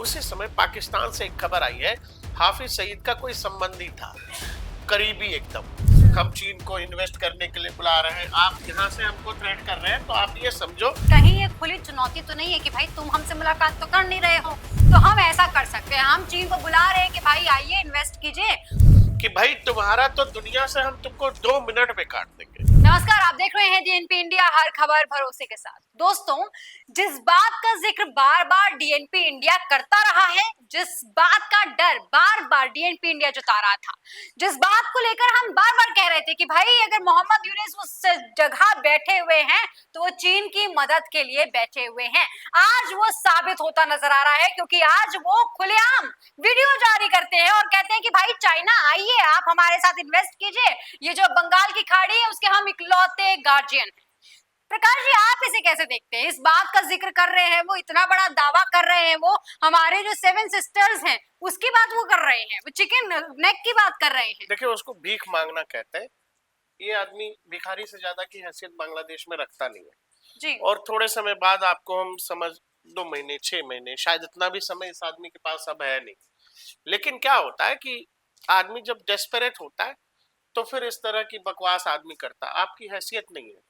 उसी समय पाकिस्तान से एक खबर आई है, हाफिज सईद का कोई संबंधी था, करीबी एकदम। हम चीन को इन्वेस्ट करने के लिए बुला रहे हैं, आप यहाँ से हमको थ्रेट कर रहे हैं, तो आप ये समझो कहीं ये खुली चुनौती तो नहीं है कि भाई तुम हमसे मुलाकात तो कर नहीं रहे हो, तो हम ऐसा कर सकते हैं, हम चीन को बुला रहे हैं कि भाई आइए इन्वेस्ट कीजिए, कि भाई तुम्हारा तो दुनिया से हम तुमको 2 मिनट में काट देंगे। नमस्कार, आप देख रहे हैं डीएनपी इंडिया, हर खबर भरोसे के साथ। दोस्तों, जिस बात का जिक्र बार बार डीएनपी इंडिया करता रहा है, जिस बात का डर बार बार डीएनपी इंडिया जता रहा था, जिस बात को लेकर हम बार बार कह रहे थे कि भाई अगर मोहम्मद यूनिस उस जगह बैठे हुए हैं तो वो चीन की मदद के लिए बैठे हुए हैं, आज वो साबित होता नजर आ रहा है, क्योंकि आज वो खुलेआम वीडियो जारी करते हैं और कहते हैं कि भाई चाइना आइए, आप हमारे साथ इन्वेस्ट कीजिए, ये जो बंगाल की खाड़ी है उसके हम इकलौते गार्जियन। प्रकाश जी, आप इसे कैसे देखते हैं? इस बात का जिक्र कर रहे हैं, वो इतना बड़ा दावा कर रहे हैं, वो हमारे जो 7 सिस्टर्स हैं उसकी बात वो कर रहे हैं, वो चिकन नेक की बात कर रहे हैं। देखिए, उसको भीख मांगना कहते हैं। ये आदमी भिखारी से ज्यादा की हैसियत बांग्लादेश में रखता नहीं है जी। और थोड़े समय बाद आपको हम समझ 2 महीने 6 महीने, शायद इतना भी समय इस आदमी के पास अब है नहीं। लेकिन क्या होता है कि आदमी जब डेस्परेट होता है तो फिर इस तरह की बकवास आदमी करता है। आपकी हैसियत नहीं है,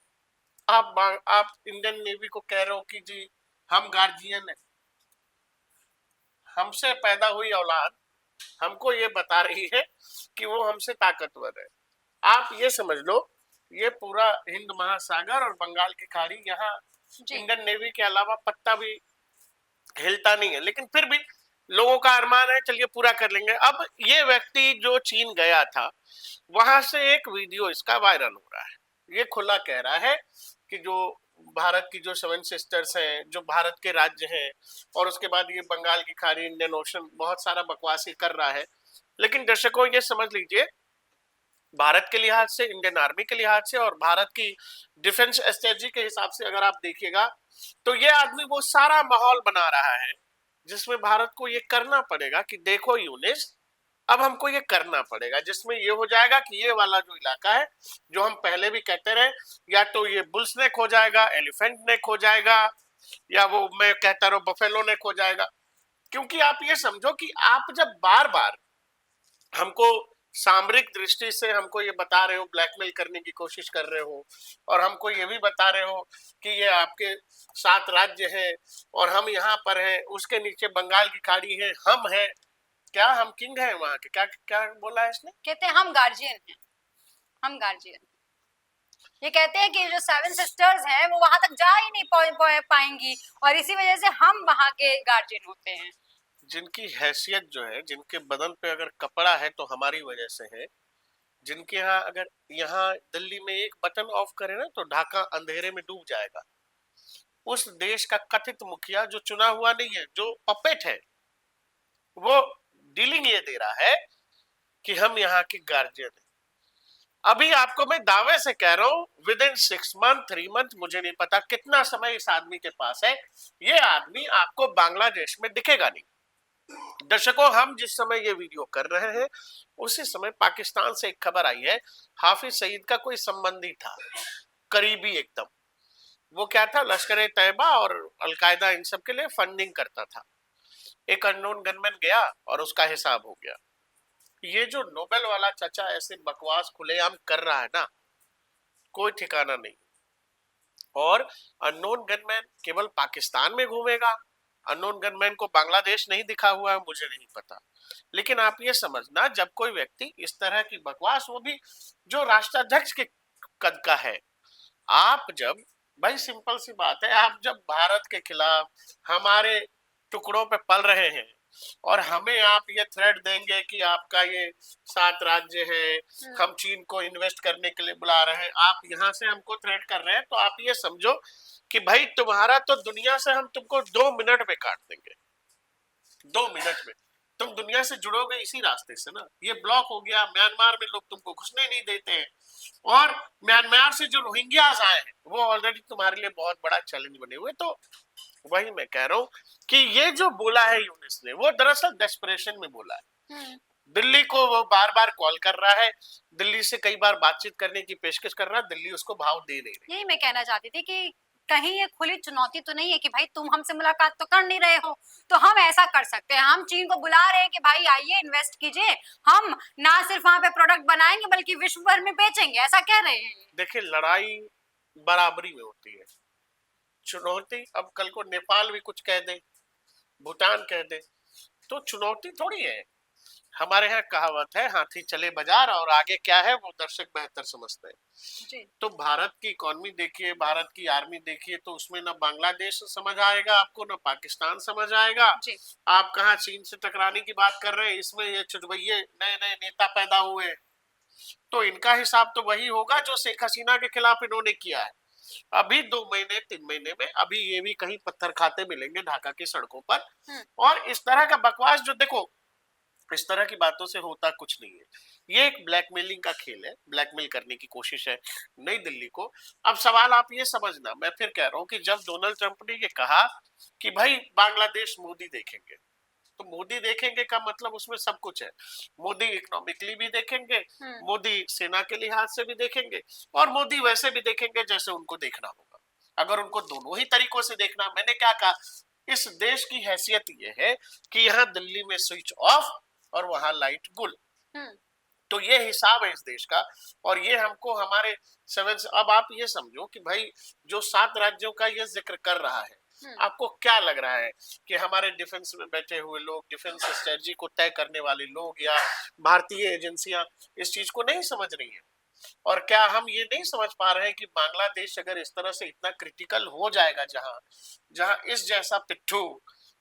आप इंडियन नेवी को कह रहे हो कि जी हम गार्जियन है, हमसे पैदा हुई औलाद हमको ये बता रही है कि वो हमसे ताकतवर है। आप ये समझ लो, ये पूरा हिंद महासागर और बंगाल की खाड़ी, यहाँ इंडियन नेवी के अलावा पत्ता भी हिलता नहीं है, लेकिन फिर भी लोगों का अरमान है, चलिए पूरा कर लेंगे। अब ये व्यक्ति जो चीन गया था, वहां से एक वीडियो इसका वायरल हो रहा है। ये खुला कह रहा है कि जो भारत की जो 7 सिस्टर्स हैं, जो भारत के राज्य हैं, और उसके बाद ये बंगाल की खाड़ी, इंडियन ओशन, बहुत सारा बकवास ये कर रहा है। लेकिन दर्शकों, ये समझ लीजिए, भारत के लिहाज से, इंडियन आर्मी के लिहाज से और भारत की डिफेंस स्ट्रेटजी के हिसाब से अगर आप देखिएगा तो ये आदमी वो सारा माहौल बना रहा है जिसमें भारत को ये करना पड़ेगा कि देखो यूनिस, अब हमको ये करना पड़ेगा, जिसमें ये हो जाएगा कि ये वाला जो इलाका है, जो हम पहले भी कहते रहे, या तो ये बुल्स नेक हो जाएगा, एलिफेंट नेक हो जाएगा, या वो मैं कहता रहा बफेलो नेक हो जाएगा। क्योंकि आप ये समझो कि आप जब बार बार हमको सामरिक दृष्टि से हमको ये बता रहे हो, ब्लैकमेल करने की कोशिश कर रहे हो, और हमको ये भी बता रहे हो कि ये आपके 7 राज्य हैं और हम यहाँ पर हैं, उसके नीचे बंगाल की खाड़ी है, हम हैं, क्या हम किंग हैं वहां के? क्या क्या बोला है इसने? कहते हैं हम गार्जियन हैं, हम गार्जियन। ये कहते हैं कि जो 7 सिस्टर्स हैं वो वहां तक जा ही नहीं पाएंगी और इसी वजह से हम वहां के गार्जियन होते हैं। जिनकी हैसियत जो है, जिनके बदन पे अगर कपड़ा है तो हमारी वजह से है, जिनके यहाँ अगर यहाँ दिल्ली में एक बटन ऑफ करे ना तो ढाका अंधेरे में डूब जाएगा, उस देश का कथित मुखिया जो चुना हुआ नहीं है, जो पपेट है, वो डीलिंग ये दे रहा है कि हम यहाँ के गार्जियन हैं। अभी आपको मैं दावे से कह रहा हूं, विद इन 6 मंथ 3 मंथ, मुझे नहीं पता कितना समय इस आदमी के पास है, ये आदमी आपको बांग्लादेश में दिखेगा नहीं। दर्शकों, हम जिस समय ये वीडियो कर रहे हैं उसी समय पाकिस्तान से एक खबर आई है, हाफिज सईद का कोई संबंधी था, करीबी एकदम। वो क्या था, लश्कर तैयबा और अलकायदा इन सब के लिए फंडिंग करता था। एक अननोन गनमैन गया और उसका हिसाब हो गया। ये जो नोबेल वाला चाचा ऐसे बकवास खुलेआम कर रहा है ना, कोई ठिकाना नहीं। और अननोन गनमैन केवल पाकिस्तान में घूमेगा, अननोन गनमैन को बांग्लादेश नहीं दिखा हुआ है, मुझे नहीं पता। लेकिन आप ये समझना, जब कोई व्यक्ति इस तरह की बकवास, वो भी जो राष्ट्राध्यक्ष के कद का है, आप जब, भाई सिंपल सी बात है, आप जब भारत के खिलाफ हमारे टुकड़ों पे पल रहे हैं और हमें आप ये थ्रेट देंगे कि आपका ये 7 राज्य है, हम चीन को इन्वेस्ट करने के लिए बुला रहे हैं, आप यहाँ से हमको थ्रेट कर रहे हैं, तो आप ये समझो कि भाई तुम्हारा तो दुनिया से हम तुमको 2 मिनट में काट देंगे। 2 मिनट में तुम दुनिया से जुड़ोगे इसी रास्ते से ना। ये ब्लॉक हो गया, म्यांमार में लोग तुमको घुसने नहीं देते हैं, और म्यांमार से जो रोहिंग्यास आए हैं वो ऑलरेडी तुम्हारे लिए बहुत बड़ा चैलेंज बने हुए। तो वही मैं कह रहा हूँ कि ये जो बोला है यूनिस ने, वो दरअसल डेस्परेशन में बोला है। दिल्ली को वो बार बार कॉल कर रहा है, दिल्ली से कई बार बातचीत करने की पेशकश कर रहा है, दिल्ली उसको भाव दे नहीं रही। यही मैं कहना चाहती थी कि कहीं ये खुली चुनौती तो नहीं है कि भाई तुम हमसे मुलाकात तो कर नहीं रहे हो, तो हम ऐसा कर सकते हैं, हम चीन को बुला रहे हैं कि भाई आइए इन्वेस्ट कीजिए, हम ना सिर्फ वहां पे प्रोडक्ट बनाएंगे बल्कि विश्व भर में बेचेंगे, ऐसा कह रहे हैं। देखिए, लड़ाई बराबरी में होती है। चुनौती, अब कल को नेपाल भी कुछ कह दे, भूटान कह दे, तो चुनौती थोड़ी है। हमारे यहाँ कहावत है, हाथी चले बाजार और आगे क्या है वो दर्शक बेहतर समझते हैं। जी। तो भारत की इकोनॉमी देखिए, भारत की आर्मी देखिए, तो उसमें ना बांग्लादेश समझ आएगा आपको, ना पाकिस्तान समझ आएगा। जी। आप कहाँ चीन से टकराने की बात कर रहे हैं, इसमें ये चुटभैये नए नए नेता पैदा हुए, तो इनका हिसाब तो वही होगा जो शेख हसीना के खिलाफ इन्होंने किया है। अभी 2 महीने 3 महीने में अभी ये भी कहीं पत्थर खाते मिलेंगे ढाका की सड़कों पर। और इस तरह का बकवास जो, देखो, इस तरह की बातों से होता कुछ नहीं है। ये एक ब्लैकमेलिंग का खेल है, ब्लैकमेल करने की कोशिश है नई दिल्ली को। अब सवाल आप ये समझना, मैं फिर कह रहा हूं कि जब डोनाल्ड ट्रंप ने ये कहा कि भाई बांग्लादेश मोदी देखेंगे, तो मोदी देखेंगे का मतलब उसमें सब कुछ है। मोदी इकोनॉमिकली भी देखेंगे, मोदी सेना के लिहाज से भी देखेंगे, और मोदी वैसे भी देखेंगे जैसे उनको देखना होगा। अगर उनको दोनों ही तरीकों से देखना, मैंने क्या कहा, इस देश की हैसियत ये है कि यहाँ दिल्ली में स्विच ऑफ और वहां लाइट गुल। तो ये हिसाब है इस देश का। और ये हमको हमारे अब आप ये समझो कि भाई जो 7 राज्यों का ये जिक्र कर रहा है, आपको क्या लग रहा है कि हमारे डिफेंस में बैठे हुए लोग, डिफेंस स्ट्रेटजी को तय करने वाले लोग या भारतीय एजेंसियां इस चीज को नहीं समझ रही है? और क्या हम ये नहीं समझ पा रहे हैं कि बांग्लादेश अगर इस तरह से इतना क्रिटिकल हो जाएगा, जहां जहां इस जैसा पिट्ठू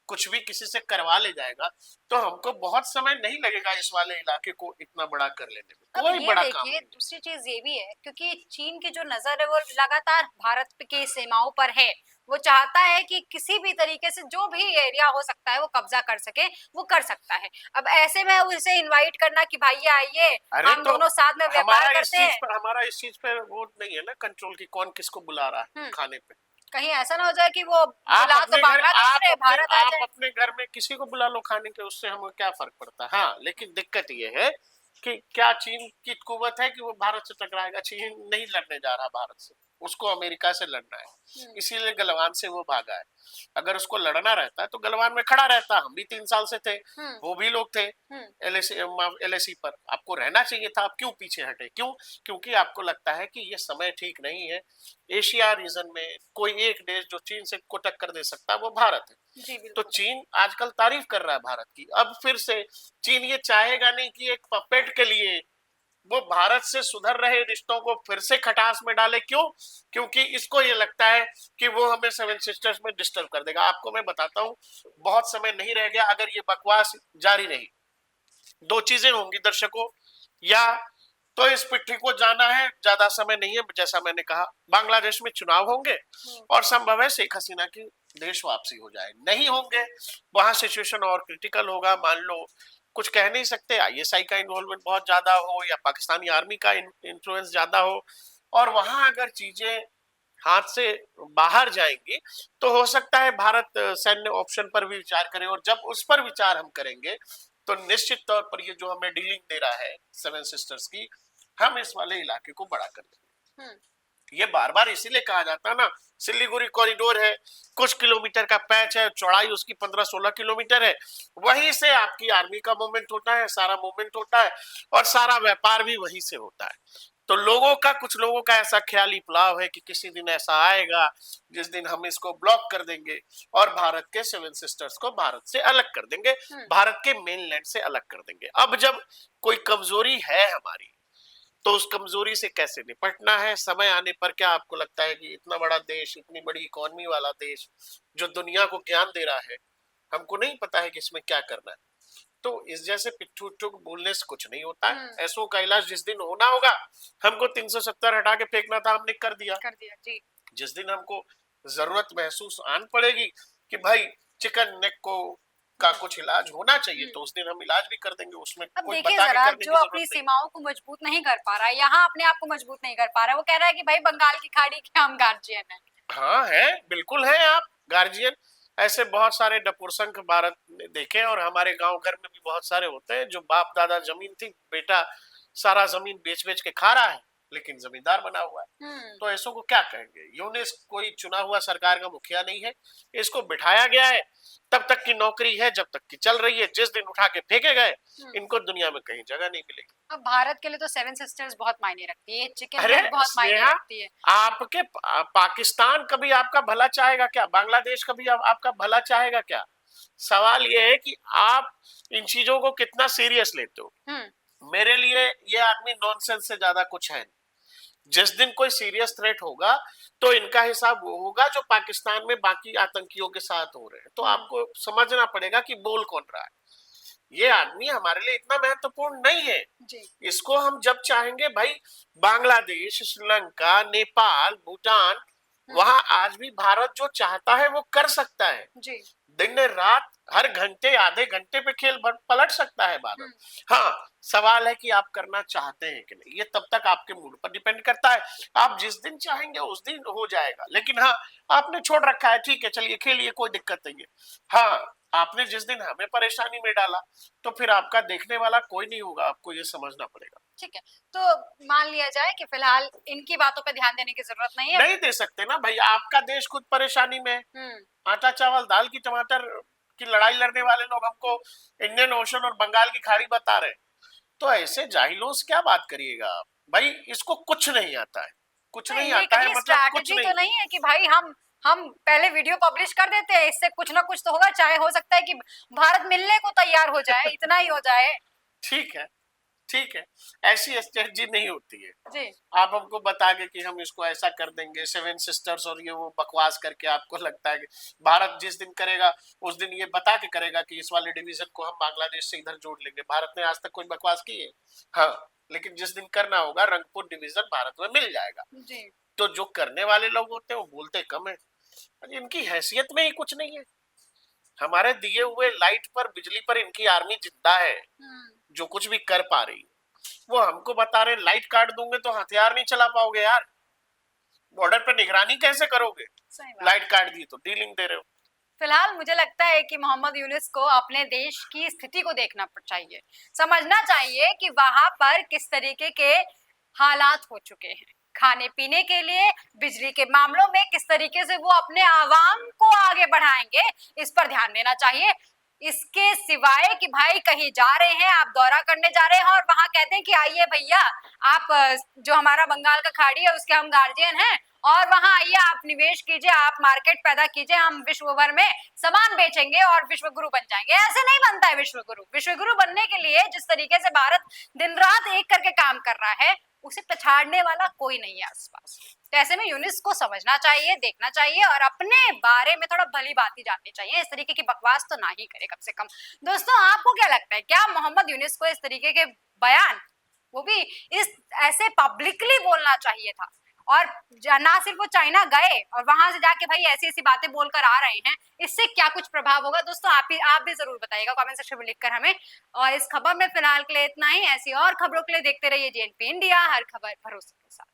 कुछ भी किसी से करवा ले जाएगा, तो हमको बहुत समय नहीं लगेगा इस वाले इलाके को इतना बड़ा कर लेने में। कोई बड़ा काम नहीं। दूसरी चीज ये भी है क्योंकि चीन की जो नजर है वो लगातार भारत की सीमाओं पर है, वो चाहता है कि किसी भी तरीके से जो भी एरिया हो सकता है वो कब्जा कर सके, वो कर सकता है। अब ऐसे में उसे इनवाइट करना कि भाई आइए हम तो दोनों साथ में व्यापार करते हैं, हमारा इस चीज पे वो नहीं है ना कंट्रोल की कौन किसको बुला रहा है खाने पे। कहीं ऐसा ना हो जाए कि वो बुला तो बांग्लादेश रहे, भारत आ जाए। आप अपने घर में किसी को बुला लो खाने के, उससे हमें क्या फर्क पड़ता है। हाँ, लेकिन दिक्कत ये है कि क्या चीन की कुव्वत है कि वो भारत से टकराएगा? चीन नहीं लड़ने जा रहा भारत से, उसको अमेरिका से लड़ना है, इसीलिए गलवान से वो भागा है। अगर उसको लड़ना रहता तो गलवान में खड़ा रहता, हम भी 3 साल से थे, वो भी लोग थे एलएसी पर। आपको रहना चाहिए था, आप क्यों पीछे हटे? क्यों? क्योंकि आपको लगता है कि ये समय ठीक नहीं है। एशिया रीजन में कोई एक देश जो चीन से को टक्कर दे सकता है वो भारत है। तो चीन आजकल तारीफ कर रहा है भारत की। अब फिर से चीन ये चाहेगा नहीं कि एक पपेट के लिए वो भारत से सुधर रहे रिश्तों को फिर से खटास में डाले। क्यों? क्योंकि इसको ये लगता है कि वो हमें 7 सिस्टर्स में डिस्टर्ब कर देगा। आपको मैं बताता हूँ, बहुत समय नहीं रह गया अगर ये बकवास जारी रही। 2 चीजें होंगी दर्शकों, या तो इस पिट्ठी को जाना है, ज्यादा समय नहीं है, जैसा मैंने कहा बांग्लादेश में चुनाव होंगे और संभव है शेख हसीना की देश वापसी हो जाए। नहीं होंगे, वहां सिचुएशन और क्रिटिकल होगा। मान लो कुछ कह नहीं सकते, आईएसआई का इन्वॉल्वमेंट बहुत ज्यादा हो या पाकिस्तानी आर्मी का इन्फ्लुएंस ज्यादा हो, और वहां अगर चीजें हाथ से बाहर जाएंगी तो हो सकता है भारत सैन्य ऑप्शन पर भी विचार करे। और जब उस पर विचार हम करेंगे तो निश्चित तौर पर ये जो हमें डीलिंग दे रहा है 7 सिस्टर्स की, हम इस वाले इलाके को बड़ा कर देंगे। ये बार बार इसीलिए कहा जाता है ना, सिलीगुड़ी कॉरिडोर है, कुछ किलोमीटर का पैच है, चौड़ाई उसकी 15-16 किलोमीटर है, वहीं से आपकी आर्मी का मूवमेंट होता है, सारा मूवमेंट होता है, और सारा व्यापार भी वहीं से होता है। तो कुछ लोगों का ऐसा ख्याली पुलाव है कि किसी दिन ऐसा आएगा जिस दिन हम इसको ब्लॉक कर देंगे और भारत के 7 सिस्टर्स को भारत से अलग कर देंगे, भारत के मेनलैंड से अलग कर देंगे। अब जब कोई कमजोरी है हमारी, तो उस कमजोरी से कैसे निपटना है समय आने पर। क्या आपको लगता है कि इतना बड़ा देश, इतनी बड़ी इकोनॉमी वाला देश जो दुनिया को ज्ञान दे रहा है, हमको नहीं पता है कि इसमें क्या करना है? तो इस जैसे पिट्ठू उट्ठू बोलने से कुछ नहीं होता है। ऐसो का इलाज जिस दिन होना होगा, हमको 370 हटा के फेंकना था, हमने कर दिया जी। जिस दिन हमको जरूरत महसूस आन पड़ेगी कि भाई चिकन नेक को का कुछ इलाज होना चाहिए, तो उस दिन हम इलाज भी कर देंगे। उसमें अब देखिए जरा, जो अपनी सीमाओं को मजबूत नहीं कर पा रहा है, यहाँ अपने आप को मजबूत नहीं कर पा रहा है, वो कह रहा है कि भाई बंगाल की खाड़ी के हम गार्जियन है। हाँ है, बिल्कुल है आप गार्जियन। ऐसे बहुत सारे डपुरसंख भारत ने देखे, और हमारे गांव घर में भी बहुत सारे होते हैं जो बाप दादा जमीन थी, बेटा सारा जमीन बेच बेच के खा रहा है, लेकिन जमींदार बना हुआ है। तो ऐसों को क्या कहेंगे? यूनिस कोई चुना हुआ सरकार का मुखिया नहीं है, इसको बिठाया गया है, तब तक की नौकरी है जब तक की चल रही है। जिस दिन उठा के फेंके गए, इनको दुनिया में कहीं जगह नहीं मिलेगी। अब भारत के लिए तो सेवन सिस्टर्स बहुत मायने रखती है, चिकन अरे हेड बहुत मायने स्नेहा, रखती है। आपके पाकिस्तान कभी आपका भला चाहेगा क्या? बांग्लादेश कभी आपका भला चाहेगा क्या? सवाल ये है कि आप इन चीजों को कितना सीरियस लेते हो। मेरे लिए ये आदमी नॉनसेंस से ज्यादा कुछ है नहीं। जिस दिन कोई सीरियस थ्रेट होगा तो इनका हिसाब वो होगा जो पाकिस्तान में बाकी आतंकियों के साथ हो रहे हैं। तो आपको समझना पड़ेगा कि बोल कौन रहा है। ये आदमी हमारे लिए इतना महत्वपूर्ण नहीं है जी। इसको हम जब चाहेंगे भाई, बांग्लादेश, श्रीलंका, नेपाल, भूटान, वहां आज भी भारत जो चाहता है वो कर सकता है जी। दिन रात हर घंटे आधे घंटे पे खेल पलट सकता है भारत। हाँ, सवाल है कि आप करना चाहते हैं कि नहीं। ये तब तक आपके मूड पर डिपेंड करता है। आप जिस दिन चाहेंगे उस दिन हो जाएगा। लेकिन हाँ, आपने छोड़ रखा है, ठीक है, चलिए खेलिए, कोई दिक्कत नहीं है। हाँ, आपने जिस दिन हमें परेशानी में डाला तो फिर आपका देखने वाला कोई नहीं होगा। आपको ये समझना पड़ेगा। ठीक है, तो मान लिया जाए कि फिलहाल इनकी बातों पे ध्यान देने की जरूरत नहीं है। नहीं दे सकते ना भाई, आपका देश खुद परेशानी में। आटा चावल दाल की टमाटर की लड़ाई लड़ने वाले लोग हमको इंडियन ओशन और बंगाल की खाड़ी बता रहे हैं। तो ऐसे जाहिलों से क्या बात करिएगा आप भाई? इसको कुछ नहीं आता है, कुछ नहीं आता है, मतलब कुछ नहीं। तो नहीं है कि भाई हम पहले वीडियो पब्लिश कर देते हैं, इससे कुछ ना कुछ तो होगा। चाहे हो सकता है कि भारत मिलने को तैयार हो जाए, इतना ही हो जाए। ठीक है, ठीक है, ऐसी स्ट्रेटजी नहीं होती है जी। आप हमको बता के कि हम इसको ऐसा कर देंगे, सेवन सिस्टर्स और ये वो बकवास करके आपको लगता है कि भारत जिस दिन करेगा उस दिन ये बता के करेगा कि इस वाले डिवीजन को हम बांग्लादेश से इधर जोड़ लेंगे। भारत ने आज तक कोई बकवास की है? हाँ, लेकिन जिस दिन करना होगा रंगपुर डिवीजन भारत में मिल जाएगा जी। तो जो करने वाले लोग होते हैं वो बोलते कम है, इनकी हैसियत में ही कुछ नहीं है। हमारे दिए हुए लाइट पर, बिजली पर इनकी आर्मी जिंदा है जो कुछ भी कर पा रही है। वो हमको बता रहे लाइट काट दूंगे तो हथियार नहीं चला पाओगे यार, बॉर्डर पे निगरानी कैसे करोगे? लाइट काट दी तो डीलिंग दे रहे हो। फिलहाल मुझे लगता है कि मोहम्मद यूनिस को अपने देश की स्थिति को देखना चाहिए, समझना चाहिए कि वहां पर किस तरीके के हालात हो चुके हैं। खाने पीने के लिए, बिजली के मामलों में किस तरीके से वो अपने आवाम को आगे बढ़ाएंगे, इस पर ध्यान देना चाहिए। इसके सिवाय कि भाई कहीं जा रहे हैं, आप दौरा करने जा रहे हैं और वहां कहते हैं कि आइए भैया, आप जो हमारा बंगाल का खाड़ी है उसके हम गार्जियन हैं और वहां आइए, आप निवेश कीजिए, आप मार्केट पैदा कीजिए, हम विश्व भर में सामान बेचेंगे और विश्व गुरु बन जाएंगे। ऐसे नहीं बनता है विश्व गुरु। विश्व गुरु बनने के लिए जिस तरीके से भारत दिन रात एक करके काम कर रहा है, उसे पछाड़ने वाला कोई नहीं है आसपास। तो ऐसे में यूनिस को समझना चाहिए, देखना चाहिए और अपने बारे में थोड़ा भली बात ही जाननी चाहिए। इस तरीके की बकवास तो ना ही करे कम से कम। दोस्तों, आपको क्या लगता है, क्या मोहम्मद यूनिस को इस तरीके के बयान, वो भी इस ऐसे पब्लिकली बोलना चाहिए था? और ना सिर्फ वो चाइना गए और वहां से जाके भाई ऐसी ऐसी बातें बोलकर आ रहे हैं, इससे क्या कुछ प्रभाव होगा? दोस्तों, आप भी जरूर बताइएगा कमेंट सेक्शन में लिखकर हमें। और इस खबर में फिलहाल के लिए इतना ही। ऐसी और खबरों के लिए देखते रहिए DNP इंडिया, हर खबर भरोसे के साथ।